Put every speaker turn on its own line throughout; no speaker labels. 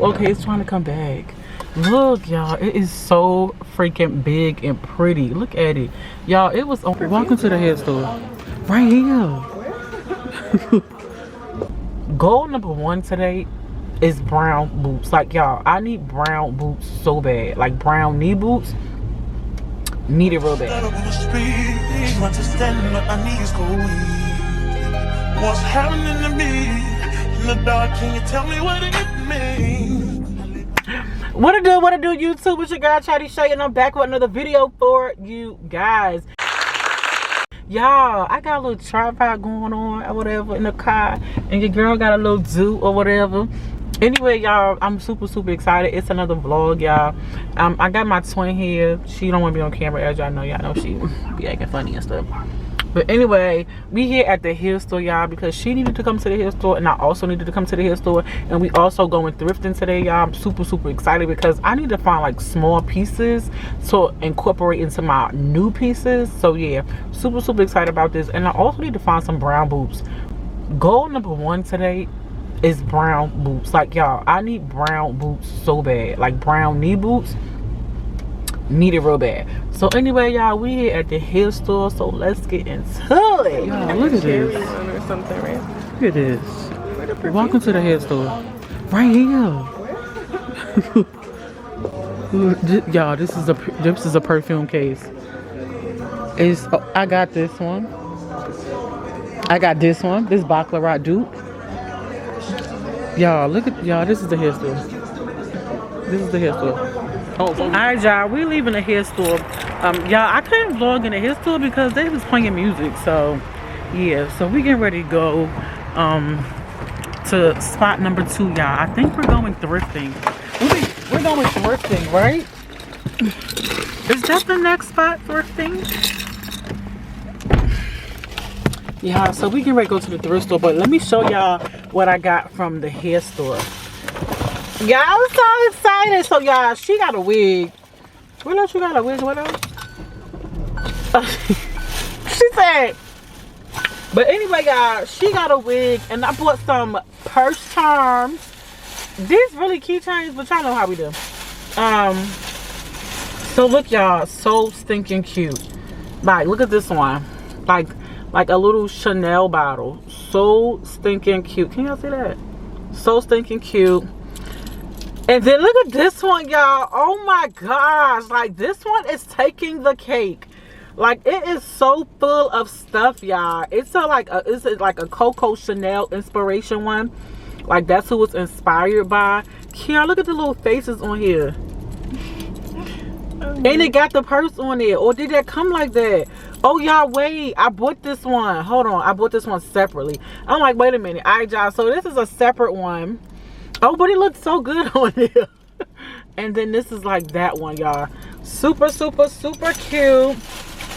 okay, it's trying to come back. Look, y'all, it is so freaking big and pretty. Look at it. Y'all, it was on. Welcome to the hair store. Right here. Goal number 1 today is brown boots. Like, y'all, I need brown boots so bad. Like, brown knee boots. Need it real bad. What's happening to me in the dark? Can you tell me what it means? What it do, YouTube? It's your girl Chatty Shay, and I'm back with another video for you guys. Y'all, I got a little tripod going on or whatever in the car, and your girl got a little zoo or whatever. Anyway, y'all, I'm super excited. It's another vlog, y'all. I got my twin here. She don't want to be on camera, as y'all know. Y'all know she be acting funny and stuff. But anyway, we here at the hair store, y'all, because she needed to come to the hair store, and I also needed to come to the hair store. And we also going thrifting today, y'all. I'm super excited because I need to find like small pieces to incorporate into my new pieces. So yeah, super excited about this. And I also need to find some brown boots. Goal number 1 today is brown boots. Like, y'all, I need brown boots so bad. Like, brown knee boots. Need it real bad. So anyway, y'all, we here at the hair store, so let's get into it. Y'all, look at this. Or something, right? Look at this. Welcome to the hair store. Right here. Y'all, this is a perfume case. I got this one. I got this one. This Baccarat dupe. Y'all, look at y'all. This is the hair store. This is the hair store. Alright, y'all, we leaving the hair store. Y'all, I couldn't vlog in the hair store because they was playing music. So yeah, so we getting ready to go to spot number 2, y'all. I think we're going thrifting. We're going thrifting, right? Is that the next spot, thrifting? Yeah, so we getting ready to go to the thrift store, but let me show y'all what I got from the hair store. Y'all, I'm so excited. So y'all, she got a wig. What else you got? A wig? What else? She said. But anyway, y'all, she got a wig, and I bought some purse charms. These really keychains, but y'all know how we do. So look, y'all, so stinking cute. Like, look at this one. Like a little Chanel bottle. So stinking cute. Can y'all see that? So stinking cute. And then look at this one, y'all. Oh my gosh. Like, this one is taking the cake. Like, it is so full of stuff, y'all. It's like a Coco Chanel inspiration one. Like, that's who it's inspired by. Y'all, look at the little faces on here. And it got the purse on there. Or did that come like that? Oh, y'all, wait. I bought this one. Hold on. I bought this one separately. I'm like, wait a minute. All right, y'all. So this is a separate one. Oh, but it looks so good on there. And then this is like that one, y'all. Super cute.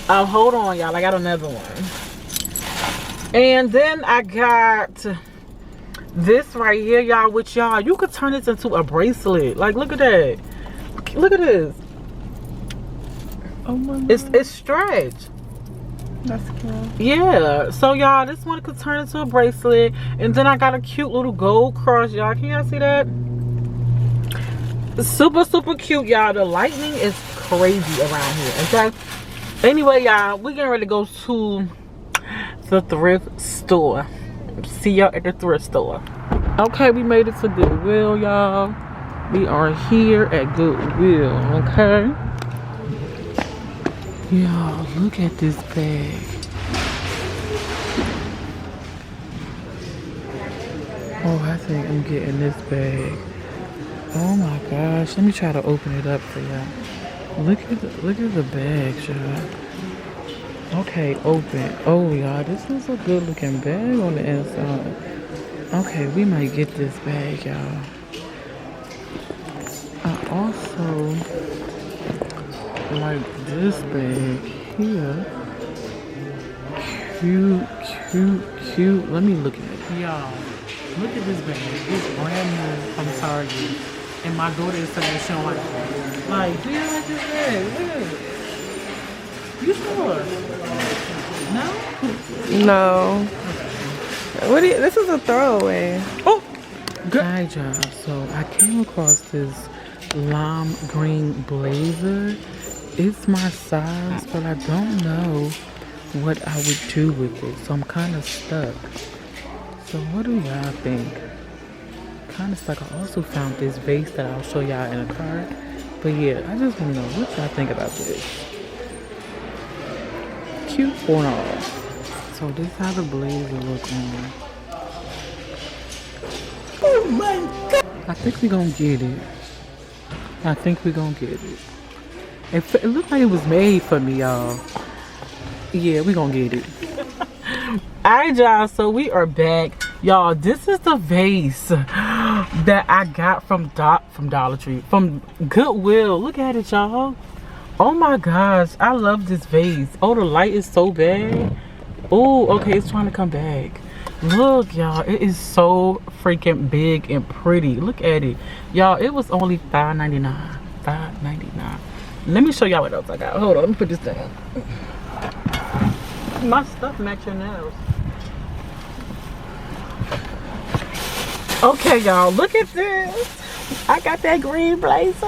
Hold on, y'all. I got another one. And then I got this right here, y'all. Which, y'all, you could turn this into a bracelet. Like, look at that. Look at this. Oh my God. It's stretch. That's cute. Yeah. So y'all, this one could turn into a bracelet. And then I got a cute little gold cross, y'all. Can y'all see that? Super cute, y'all. The lightning is crazy around here. Okay. Anyway, y'all, we're getting ready to go to the thrift store. See y'all at the thrift store. Okay, we made it to Goodwill, y'all. We are here at Goodwill. Okay. Y'all, look at this bag. Oh, I think I'm getting this bag. Oh my gosh, let me try to open it up for y'all. Look at the bag, y'all. Okay, open. Oh, y'all, this is a good looking bag on the inside. Okay, we might get this bag, y'all. I also like this bag here. Cute. Let me look at it. Y'all, look at this bag. It's brand new from Target. And my daughter is saying she don't like it. Like, do you like this bag? Look at it. You sure? No?
No. What do you, this is a throwaway.
Oh! Hi y'all, so I came across this lime green blazer. It's my size, but I don't know what I would do with it, so I'm kind of stuck. So what do y'all think? Kind of stuck. I also found this vase that I'll show y'all in a card. But yeah, I just want to know what y'all think about this. Cute or not? So this is how the blazer look on. Oh my god! I think we gonna get it. I think we gonna get it. It looked like it was made for me, y'all. Yeah, we gonna get it. Alright, y'all, so we are back. Y'all, this is the vase that I got from Dollar Tree, from Goodwill. Look at it, y'all. Oh my gosh, I love this vase. Oh, the light is so bad. Oh, okay, it's trying to come back. Look, y'all, it is so freaking big and pretty. Look at it. Y'all, it was only $5.99. $5.99. Let me show y'all what else I got. Hold on, let me put this down. My stuff match your nails. Okay, y'all, look at this. I got that green blazer.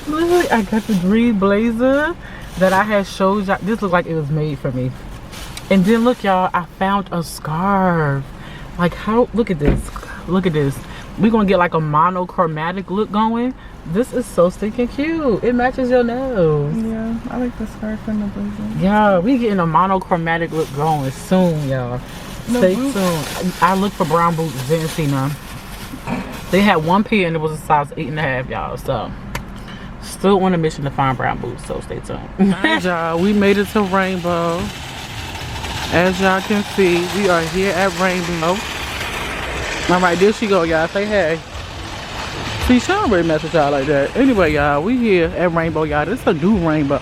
Look, I got the green blazer that I had showed y'all. This looked like it was made for me. And then look, y'all, I found a scarf. Like, how, look at this. Look at this. We're gonna get like a monochromatic look going. This is so stinking cute. It matches your nails.
Yeah, I like the scarf and the blazer.
Yeah, we getting a monochromatic look going soon, y'all. Stay tuned. I looked for brown boots, didn't see none. They had one pair and it was a size 8.5, y'all. So still on a mission to find brown boots, so stay tuned. Alright, y'all, we made it to Rainbow. As y'all can see, we are here at Rainbow. Alright, there she go, y'all. Say hey. See, she don't really mess with y'all like that. Anyway, y'all, we here at Rainbow, y'all. This is a new Rainbow.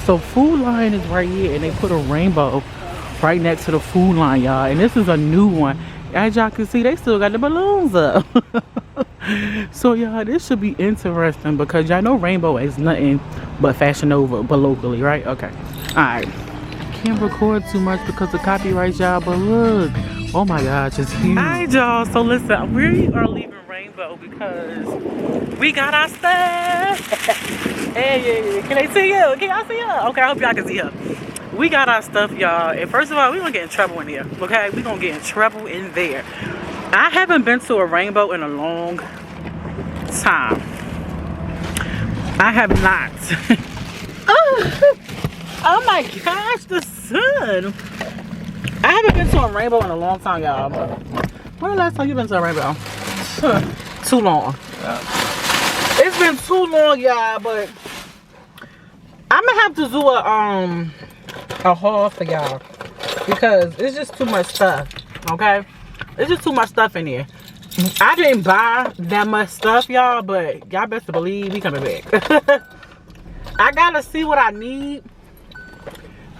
So Food Line is right here, and they put a rainbow right next to the Food Line, y'all. And this is a new one. As y'all can see, they still got the balloons up. So, y'all, this should be interesting because y'all know Rainbow is nothing but Fashion Nova, but locally, right? Okay. Alright. Can't record too much because of copyright, y'all, but look. Oh my gosh, it's huge. Alright, y'all. So, listen, we are leaving Rainbow because we got our stuff. Hey, can they see you? Can y'all see you? Okay, I hope y'all can see her. We got our stuff, y'all. And first of all, we gonna get in trouble in here. Okay, we gonna get in trouble in there. I haven't been to a Rainbow in a long time. I have not. Oh my gosh, the sun. I haven't been to a Rainbow in a long time, y'all. When the last time you been to a Rainbow? Too long. It's been too long, y'all, but I'm gonna have to do a haul for y'all because it's just too much stuff. Okay, it's just too much stuff in here. I didn't buy that much stuff, y'all, but y'all best to believe we coming back. I gotta see what I need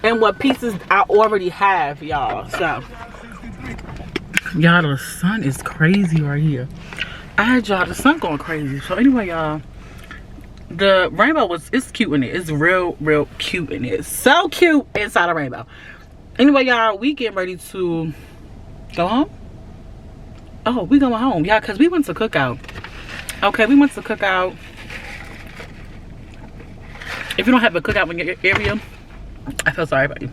and what pieces I already have, y'all. So y'all, the sun is crazy right here. I had y'all, the sun going crazy. So anyway, y'all, the Rainbow it's cute in it. It's real cute in it. So cute inside a Rainbow. Anyway, y'all, we getting ready to go home. Oh, we going home, y'all, because we went to cookout. Okay, we went to cookout. If you don't have a cookout in your area, I feel sorry about you.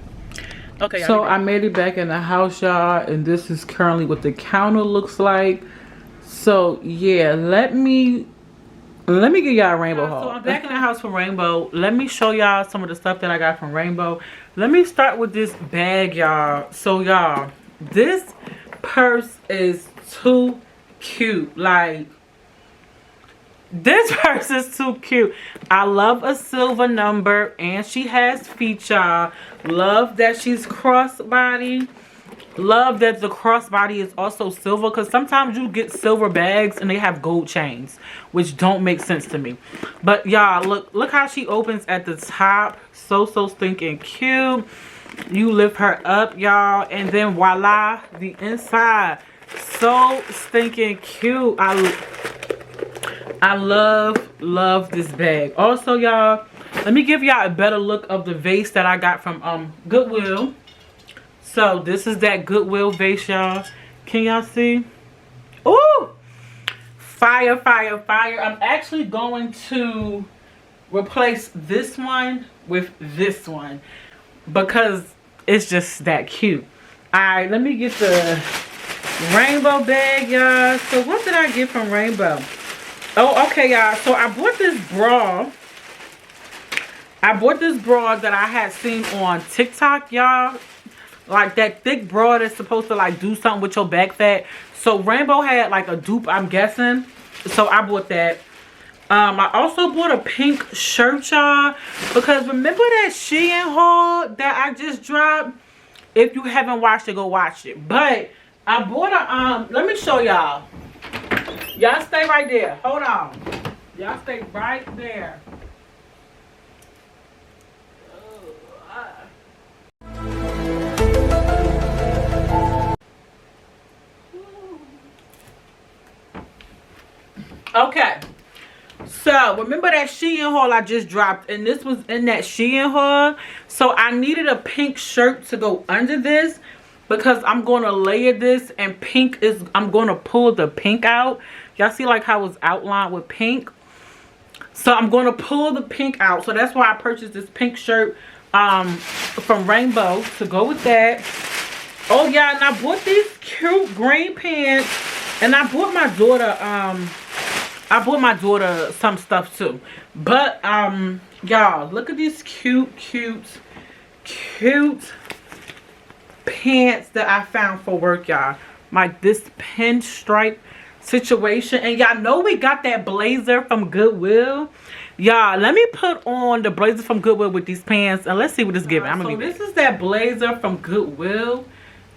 Okay, so I made it back in the house, y'all, and this is currently what the counter looks like. So yeah, let me give y'all a Rainbow haul. So I'm back in the house for Rainbow. Let me show y'all some of the stuff that I got from Rainbow. Let me start with this bag, y'all. So y'all, this purse is too cute. Like, this purse is too cute. I love a silver number, and she has feet, y'all. Love that she's crossbody. Love that the crossbody is also silver, because sometimes you get silver bags and they have gold chains, which don't make sense to me. But y'all, look how she opens at the top. So stinking cute. You lift her up, y'all, and then voila, the inside. So stinking cute. I love this bag. Also, y'all, let me give y'all a better look of the vase that I got from Goodwill. So this is that Goodwill vase, y'all. Can y'all see? Ooh, fire, fire, fire. I'm actually going to replace this one with this one because it's just that cute. All right, let me get the rainbow bag, y'all. So what did I get from Rainbow? Oh, okay, y'all. So I bought this bra. That I had seen on TikTok, y'all. Like that thick bra that's supposed to like do something with your back fat. So Rainbow had like a dupe, I'm guessing. So I bought that. I also bought a pink shirt, y'all, because remember that Shein haul that I just dropped? If you haven't watched it, go watch it. But I bought a let me show y'all. Y'all stay right there. Hold on. Y'all stay right there. Okay. So remember that Shein haul I just dropped, and this was in that Shein haul. So I needed a pink shirt to go under this because I'm going to layer this, and pink is, I'm going to pull the pink out. Y'all see like how it's outlined with pink? So I'm going to pull the pink out. So that's why I purchased this pink shirt from Rainbow to go with that. Oh yeah, and I bought these cute green pants, and I bought my daughter some stuff too. But y'all, look at these cute pants that I found for work, y'all. Like this pinstripe situation. And y'all know we got that blazer from Goodwill. Y'all, let me put on the blazer from Goodwill with these pants and let's see what it's giving. So this is that blazer from Goodwill.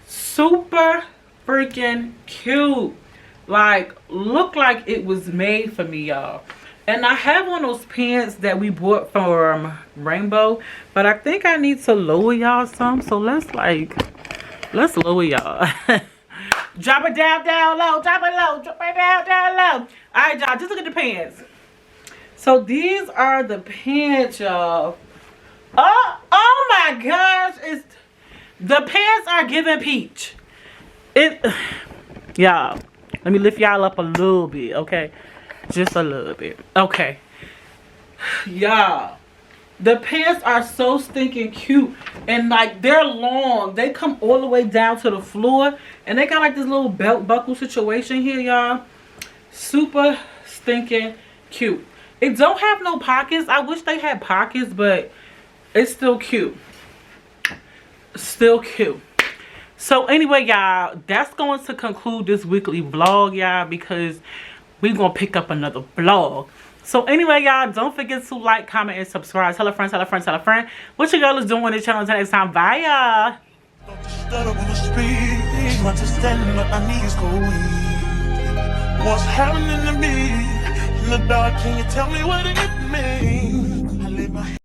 Super freaking cute. Like, look like it was made for me, y'all. And I have one of those pants that we bought from Rainbow, but I think I need to lower y'all some. So let's lower y'all. Drop it down low, drop it low, drop it down low. All right, y'all, just look at the pants. So these are the pants, y'all. Oh my gosh, the pants are giving peach. Y'all, let me lift y'all up a little bit, okay? Just a little bit. Okay. Y'all, the pants are so stinking cute. And like, they're long. They come all the way down to the floor. And they got like this little belt buckle situation here, y'all. Super stinking cute. It don't have no pockets. I wish they had pockets, but it's still cute. Still cute. So anyway, y'all, that's going to conclude this weekly vlog, y'all, because we're going to pick up another vlog. So anyway, y'all, don't forget to like, comment, and subscribe. Tell a friend, tell a friend, tell a friend what your girl is doing on this channel. Until next time, bye, y'all. What's happening to me in the dark? Can you tell me what it means?